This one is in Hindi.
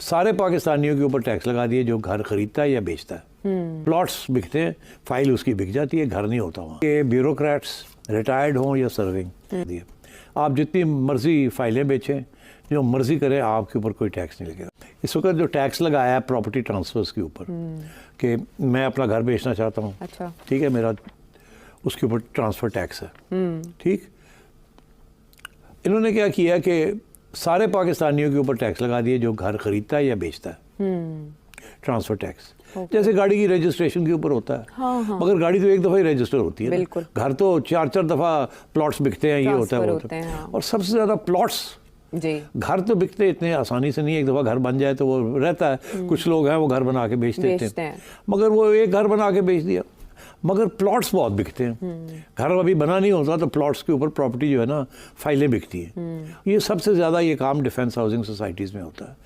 सारे पाकिस्तानियों के ऊपर टैक्स लगा दिए जो घर खरीदता है या बेचता है। प्लॉट्स बिकते हैं, फाइल उसकी बिक जाती है, घर नहीं होता वहाँ। ये ब्यूरोक्रेट्स रिटायर्ड हों या सर्विंग, आप जितनी मर्जी फाइलें बेचें, जो मर्जी करें, आपके ऊपर कोई टैक्स नहीं लगेगा। इस वक्त जो टैक्स लगाया है प्रॉपर्टी ट्रांसफर्स के ऊपर कि मैं अपना घर बेचना चाहता हूँ, अच्छा, ठीक है, मेरा उसके ऊपर ट्रांसफ़र टैक्स है, ठीक। इन्होंने क्या किया कि सारे पाकिस्तानियों के ऊपर टैक्स लगा दिए जो घर खरीदता है या बेचता है, ट्रांसफ़र टैक्स। जैसे गाड़ी की रजिस्ट्रेशन के ऊपर होता है। हाँ। मगर गाड़ी तो एक दफ़ा ही रजिस्टर होती है, बिल्कुल। घर तो 4-4 दफ़ा प्लॉट्स बिकते हैं, ये होता है। हाँ। और सबसे ज़्यादा प्लॉट्स, जी, घर तो बिकते इतने आसानी से नहीं, एक दफ़ा घर बन जाए तो वो रहता है। कुछ लोग हैं वो घर बना के बेच देते हैं, मगर वो एक घर बना के बेच दिया। मगर प्लॉट्स बहुत बिकते हैं, घर अभी बना नहीं होता तो प्लॉट्स के ऊपर प्रॉपर्टी जो है ना, फाइलें बिकती हैं। ये सबसे ज़्यादा ये काम डिफेंस हाउसिंग सोसाइटीज़ में होता है।